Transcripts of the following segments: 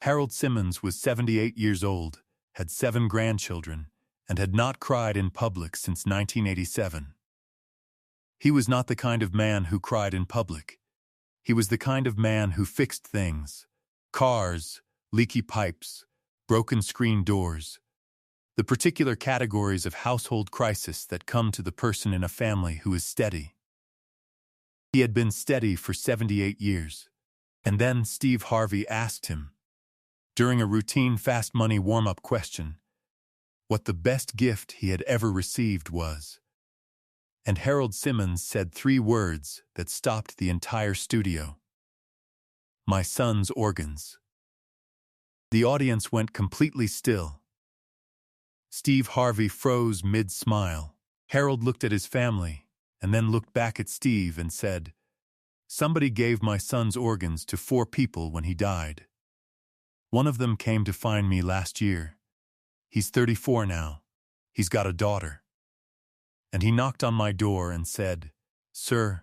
Harold Simmons was 78 years old, had 7 grandchildren, and had not cried in public since 1987. He was not the kind of man who cried in public. He was the kind of man who fixed things: cars, leaky pipes, broken screen doors, the particular categories of household crisis that come to the person in a family who is steady. He had been steady for 78 years. And then Steve Harvey asked him, during a routine fast money warm-up question, what the best gift he had ever received was. And Harold Simmons said 3 words that stopped the entire studio. My son's organs. The audience went completely still. Steve Harvey froze mid-smile. Harold looked at his family, and then looked back at Steve and said, somebody gave my son's organs to 4 people when he died. One of them came to find me last year. He's 34 now. He's got a daughter. And he knocked on my door and said, Sir,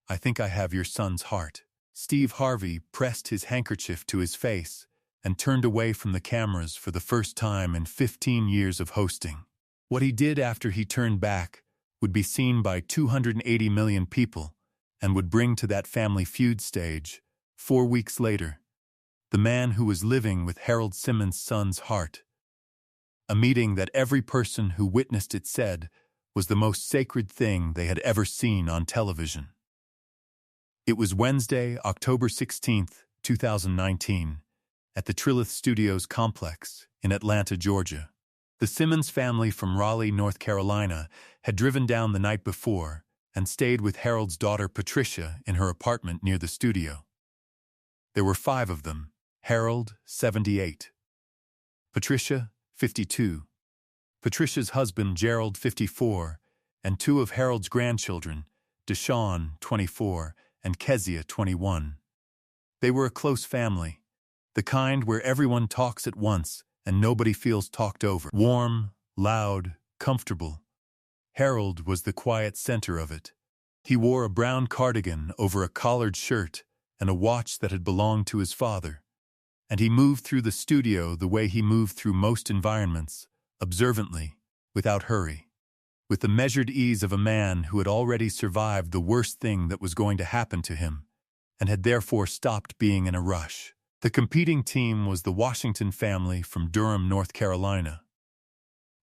I think I have your son's heart. Steve Harvey pressed his handkerchief to his face and turned away from the cameras for the first time in 15 years of hosting. What he did after he turned back would be seen by 280 million people and would bring to that Family Feud stage, 4 weeks later, the man who was living with Harold Simmons' son's heart. A meeting that every person who witnessed it said was the most sacred thing they had ever seen on television. It was Wednesday, October 16, 2019, at the Trilith Studios complex in Atlanta, Georgia. The Simmons family from Raleigh, North Carolina, had driven down the night before and stayed with Harold's daughter Patricia in her apartment near the studio. There were 5 of them: Harold, 78, Patricia, 52, Patricia's husband Gerald, 54, and 2 of Harold's grandchildren, Deshawn, 24, and Kezia, 21. They were a close family, the kind where everyone talks at once and nobody feels talked over. Warm, loud, comfortable. Harold was the quiet center of it. He wore a brown cardigan over a collared shirt and a watch that had belonged to his father. And he moved through the studio the way he moved through most environments, observantly, without hurry, with the measured ease of a man who had already survived the worst thing that was going to happen to him, and had therefore stopped being in a rush. The competing team was the Washington family from Durham, North Carolina.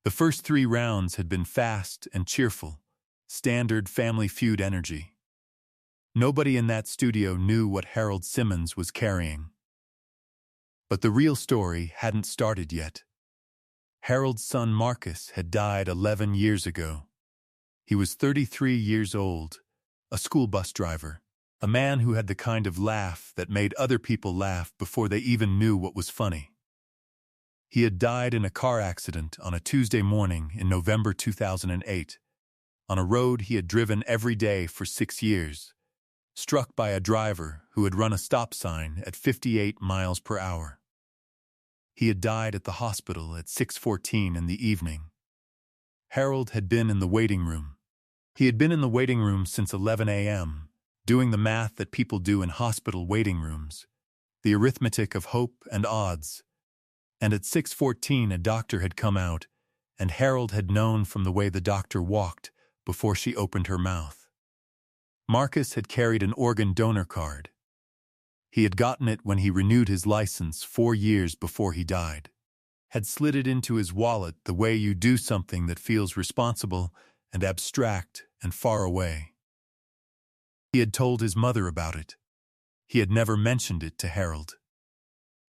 The first 3 rounds had been fast and cheerful, standard Family Feud energy. Nobody in that studio knew what Harold Simmons was carrying. But the real story hadn't started yet. Harold's son Marcus had died 11 years ago. He was 33 years old, a school bus driver, a man who had the kind of laugh that made other people laugh before they even knew what was funny. He had died in a car accident on a Tuesday morning in November 2008, on a road he had driven every day for 6 years, struck by a driver who had run a stop sign at 58 miles per hour. He had died at the hospital at 6:14 in the evening. Harold had been in the waiting room. He had been in the waiting room since 11 a.m., doing the math that people do in hospital waiting rooms, the arithmetic of hope and odds. And at 6:14 a doctor had come out, and Harold had known from the way the doctor walked before she opened her mouth. Marcus had carried an organ donor card. He had gotten it when he renewed his license 4 years before he died, had slid it into his wallet the way you do something that feels responsible and abstract and far away. He had told his mother about it. He had never mentioned it to Harold.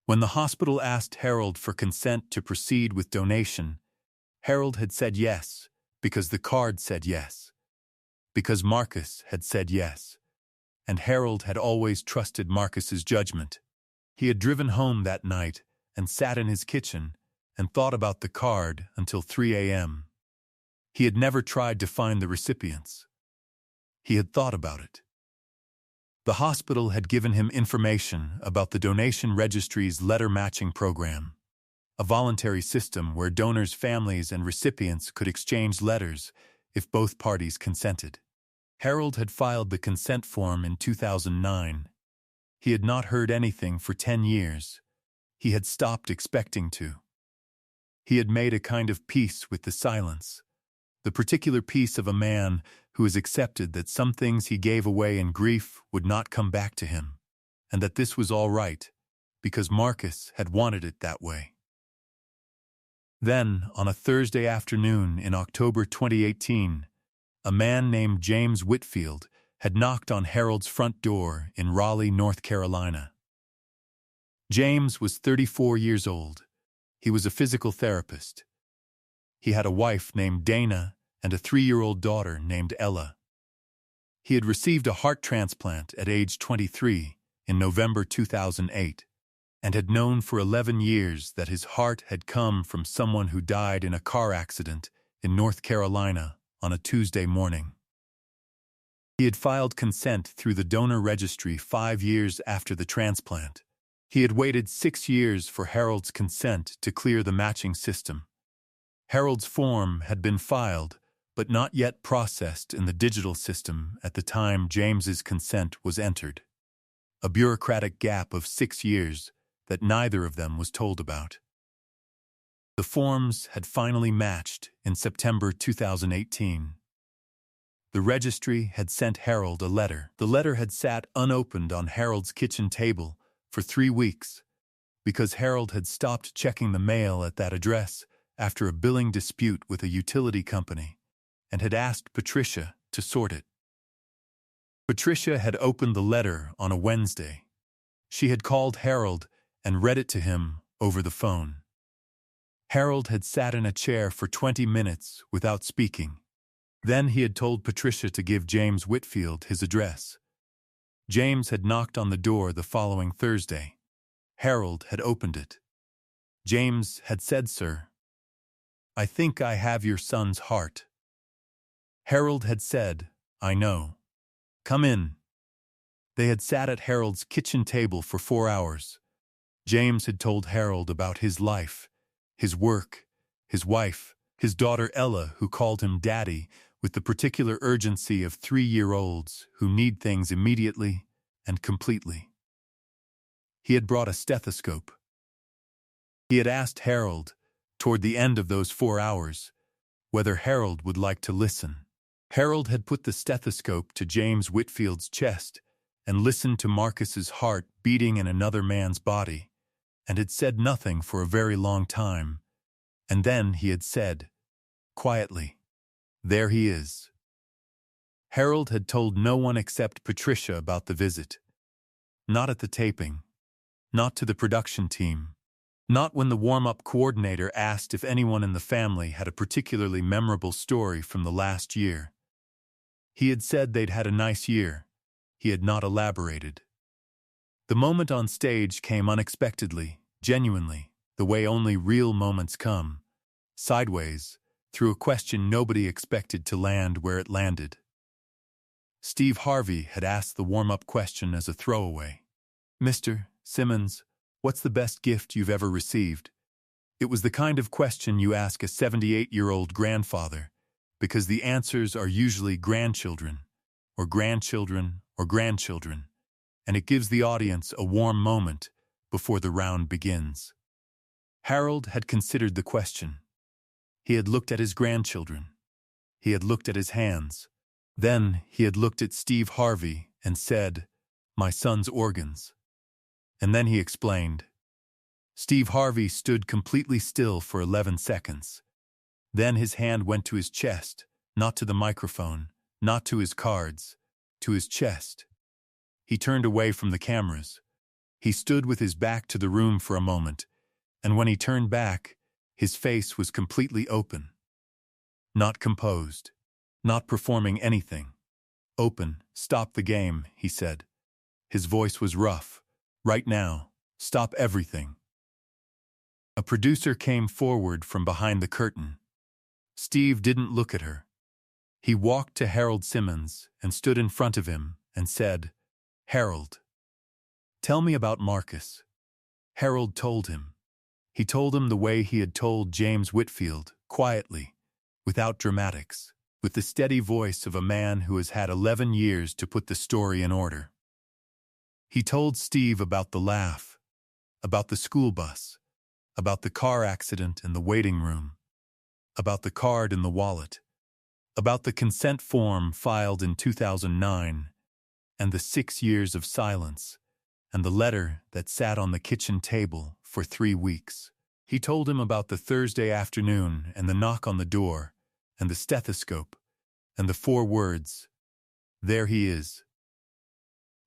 When the hospital asked Harold for consent to proceed with donation, Harold had said yes, because the card said yes, because Marcus had said yes, and Harold had always trusted Marcus's judgment. He had driven home that night and sat in his kitchen and thought about the card until 3 a.m. He had never tried to find the recipients. He had thought about it. The hospital had given him information about the donation registry's letter matching program, a voluntary system where donors' families and recipients could exchange letters if both parties consented. Harold had filed the consent form in 2009. He had not heard anything for 10 years, he had stopped expecting to. He had made a kind of peace with the silence, the particular peace of a man who has accepted that some things he gave away in grief would not come back to him, and that this was all right, because Marcus had wanted it that way. Then, on a Thursday afternoon in October 2018, a man named James Whitfield had knocked on Harold's front door in Raleigh, North Carolina. James was 34 years old. He was a physical therapist. He had a wife named Dana and a 3-year-old daughter named Ella. He had received a heart transplant at age 23 in November 2008 and had known for 11 years that his heart had come from someone who died in a car accident in North Carolina on a Tuesday morning. He had filed consent through the donor registry 5 years after the transplant. He had waited 6 years for Harold's consent to clear the matching system. Harold's form had been filed, but not yet processed in the digital system at the time James's consent was entered. A bureaucratic gap of 6 years that neither of them was told about. The forms had finally matched in September 2018. The registry had sent Harold a letter. The letter had sat unopened on Harold's kitchen table for 3 weeks because Harold had stopped checking the mail at that address after a billing dispute with a utility company and had asked Patricia to sort it. Patricia had opened the letter on a Wednesday. She had called Harold and read it to him over the phone. Harold had sat in a chair for 20 minutes without speaking. Then he had told Patricia to give James Whitfield his address. James had knocked on the door the following Thursday. Harold had opened it. James had said, "Sir, I think I have your son's heart." Harold had said, "I know. Come in." They had sat at Harold's kitchen table for 4 hours. James had told Harold about his life, his work, his wife, his daughter Ella, who called him Daddy with the particular urgency of 3-year-olds who need things immediately and completely. He had brought a stethoscope. He had asked Harold, toward the end of those 4 hours, whether Harold would like to listen. Harold had put the stethoscope to James Whitfield's chest and listened to Marcus's heart beating in another man's body, and had said nothing for a very long time. And then he had said, quietly, "There he is." Harold had told no one except Patricia about the visit. Not at the taping. Not to the production team. Not when the warm-up coordinator asked if anyone in the family had a particularly memorable story from the last year. He had said they'd had a nice year. He had not elaborated. The moment on stage came unexpectedly, genuinely, the way only real moments come, sideways, through a question nobody expected to land where it landed. Steve Harvey had asked the warm-up question as a throwaway. "Mr. Simmons, what's the best gift you've ever received?" It was the kind of question you ask a 78-year-old grandfather, because the answers are usually grandchildren, or grandchildren, or grandchildren, and it gives the audience a warm moment before the round begins. Harold had considered the question. He had looked at his grandchildren. He had looked at his hands. Then he had looked at Steve Harvey and said, "My son's organs." And then he explained. Steve Harvey stood completely still for 11 seconds. Then his hand went to his chest, not to the microphone, not to his cards, to his chest. He turned away from the cameras. He stood with his back to the room for a moment, and when he turned back, his face was completely open. Not composed. Not performing anything. "Open, stop the game," he said. His voice was rough. "Right now, stop everything." A producer came forward from behind the curtain. Steve didn't look at her. He walked to Harold Simmons and stood in front of him and said, "Harold, tell me about Marcus." Harold told him. He told him the way he had told James Whitfield, quietly, without dramatics, with the steady voice of a man who has had 11 years to put the story in order. He told Steve about the laugh, about the school bus, about the car accident in the waiting room, about the card in the wallet, about the consent form filed in 2009, and the 6 years of silence, and the letter that sat on the kitchen table for 3 weeks. He told him about the Thursday afternoon and the knock on the door, and the stethoscope, and the 4 words, "There he is."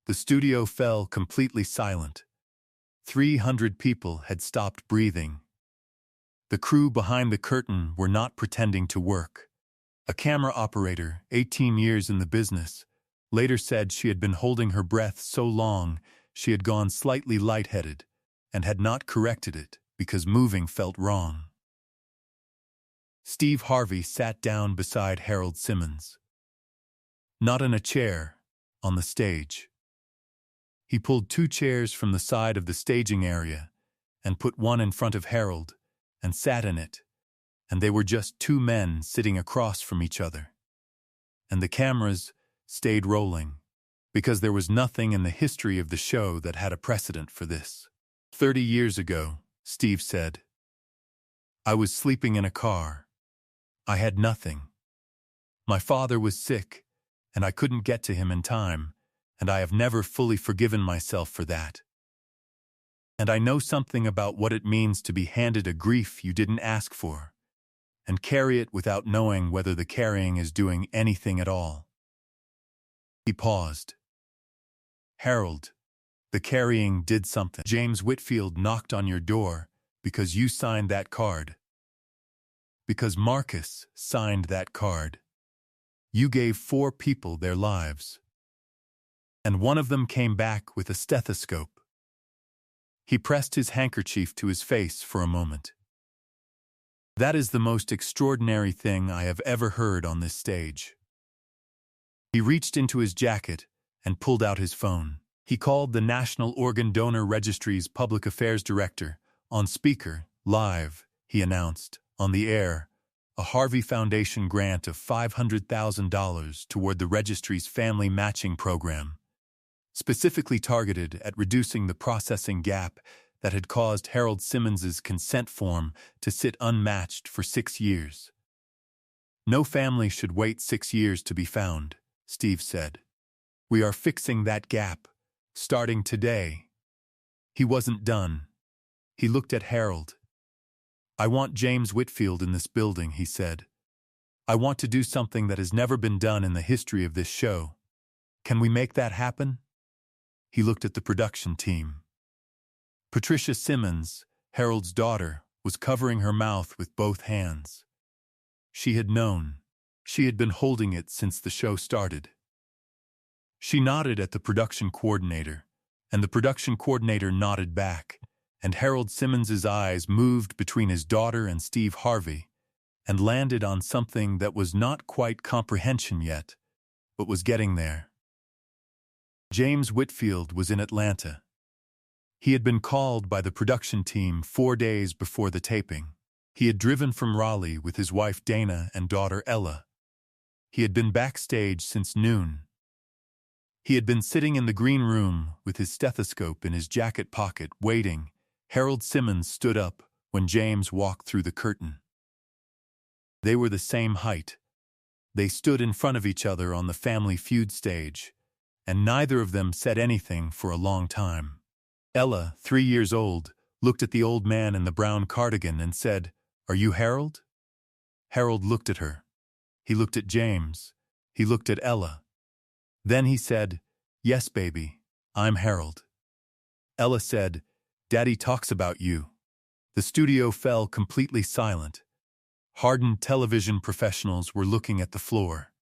The studio fell completely silent. 300 people had stopped breathing. The crew behind the curtain were not pretending to work. A camera operator, 18 years in the business, later said she had been holding her breath so long she had gone slightly lightheaded and had not corrected it because moving felt wrong. Steve Harvey sat down beside Harold Simmons. Not in a chair, on the stage. He pulled 2 chairs from the side of the staging area and put one in front of Harold and sat in it, and they were just 2 men sitting across from each other. And the cameras stayed rolling, because there was nothing in the history of the show that had a precedent for this. 30 years ago, Steve said, I was sleeping in a car. I had nothing. My father was sick, and I couldn't get to him in time, and I have never fully forgiven myself for that. And I know something about what it means to be handed a grief you didn't ask for, and carry it without knowing whether the carrying is doing anything at all. He paused. Harold, the carrying did something. James Whitfield knocked on your door because you signed that card. Because Marcus signed that card. You gave 4 people their lives. And one of them came back with a stethoscope. He pressed his handkerchief to his face for a moment. That is the most extraordinary thing I have ever heard on this stage. He reached into his jacket and pulled out his phone. He called the National Organ Donor Registry's Public Affairs Director. On speaker, live, he announced, on the air, a Harvey Foundation grant of $500,000 toward the registry's family matching program, specifically targeted at reducing the processing gap that had caused Harold Simmons's consent form to sit unmatched for 6 years. No family should wait 6 years to be found, Steve said. We are fixing that gap, starting today. He wasn't done. He looked at Harold. I want James Whitfield in this building, he said. I want to do something that has never been done in the history of this show. Can we make that happen? He looked at the production team. Patricia Simmons, Harold's daughter, was covering her mouth with both hands. She had known. She had been holding it since the show started. She nodded at the production coordinator, and the production coordinator nodded back, and Harold Simmons's eyes moved between his daughter and Steve Harvey and landed on something that was not quite comprehension yet, but was getting there. James Whitfield was in Atlanta. He had been called by the production team 4 days before the taping. He had driven from Raleigh with his wife Dana and daughter Ella. He had been backstage since noon. He had been sitting in the green room with his stethoscope in his jacket pocket, waiting. Harold Simmons stood up when James walked through the curtain. They were the same height. They stood in front of each other on the Family Feud stage, and neither of them said anything for a long time. Ella, 3 years old, looked at the old man in the brown cardigan and said, Are you Harold? Harold looked at her. He looked at James. He looked at Ella. Then he said, Yes, baby, I'm Harold. Ella said, Daddy talks about you. The studio fell completely silent. Hardened television professionals were looking at the floor.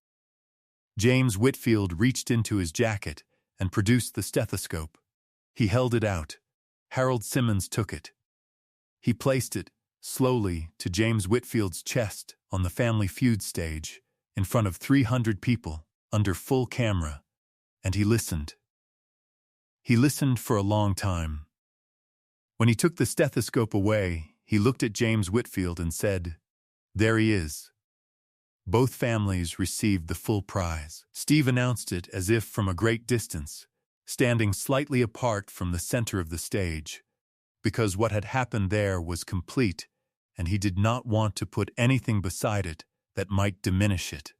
James Whitfield reached into his jacket and produced the stethoscope. He held it out. Harold Simmons took it. He placed it, slowly, to James Whitfield's chest on the Family Feud stage, in front of 300 people, under full camera, and he listened. He listened for a long time. When he took the stethoscope away, he looked at James Whitfield and said, There he is. Both families received the full prize. Steve announced it as if from a great distance, standing slightly apart from the center of the stage, because what had happened there was complete, and he did not want to put anything beside it that might diminish it.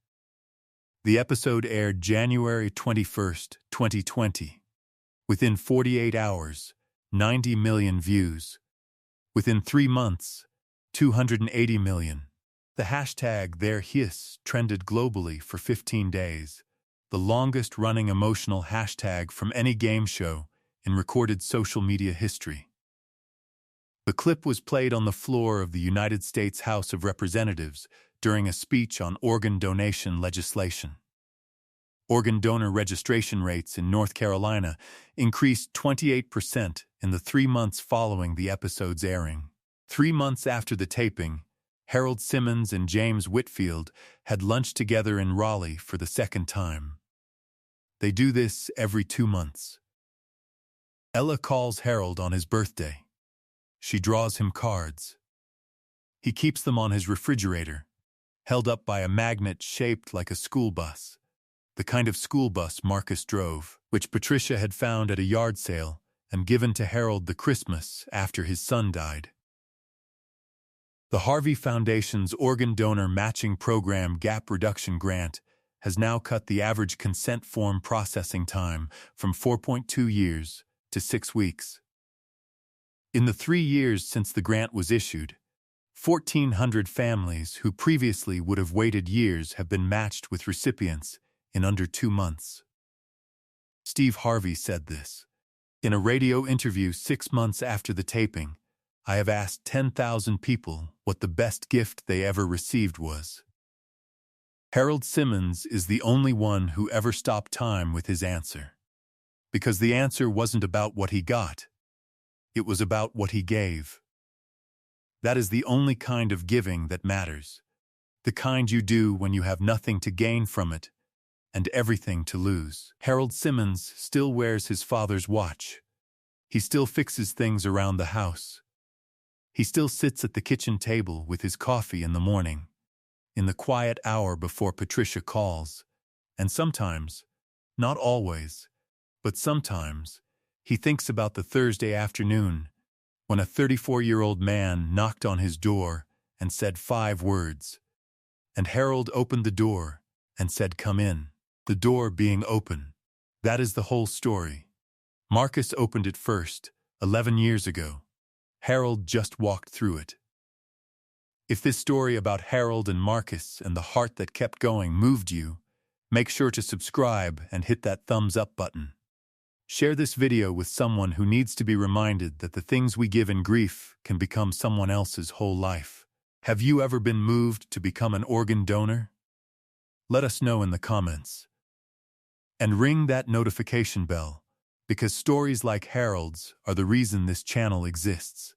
The episode aired January 21st, 2020. Within 48 hours, 90 million views. Within 3 months, 280 million. The hashtag #ThereHis trended globally for 15 days, the longest-running emotional hashtag from any game show in recorded social media history. The clip was played on the floor of the United States House of Representatives during a speech on organ donation legislation. Organ donor registration rates in North Carolina increased 28% in the 3 months following the episode's airing. 3 months after the taping, Harold Simmons and James Whitfield had lunch together in Raleigh for the second time. They do this every 2 months. Ella calls Harold on his birthday. She draws him cards. He keeps them on his refrigerator, held up by a magnet shaped like a school bus, the kind of school bus Marcus drove, which Patricia had found at a yard sale and given to Harold the Christmas after his son died. The Harvey Foundation's organ donor matching program gap reduction grant has now cut the average consent form processing time from 4.2 years to 6 weeks. In the 3 years since the grant was issued, 1,400 families who previously would have waited years have been matched with recipients in under 2 months. Steve Harvey said this. In a radio interview 6 months after the taping, I have asked 10,000 people what the best gift they ever received was. Harold Simmons is the only one who ever stopped time with his answer. Because the answer wasn't about what he got. It was about what he gave. That is the only kind of giving that matters. The kind you do when you have nothing to gain from it and everything to lose. Harold Simmons still wears his father's watch. He still fixes things around the house. He still sits at the kitchen table with his coffee in the morning, in the quiet hour before Patricia calls, and sometimes, not always, but sometimes, he thinks about the Thursday afternoon when a 34-year-old man knocked on his door and said 5 words, and Harold opened the door and said, "Come in." The door being open. That is the whole story. Marcus opened it first, 11 years ago. Harold just walked through it. If this story about Harold and Marcus and the heart that kept going moved you, make sure to subscribe and hit that thumbs up button. Share this video with someone who needs to be reminded that the things we give in grief can become someone else's whole life. Have you ever been moved to become an organ donor? Let us know in the comments. And ring that notification bell, because stories like Harold's are the reason this channel exists.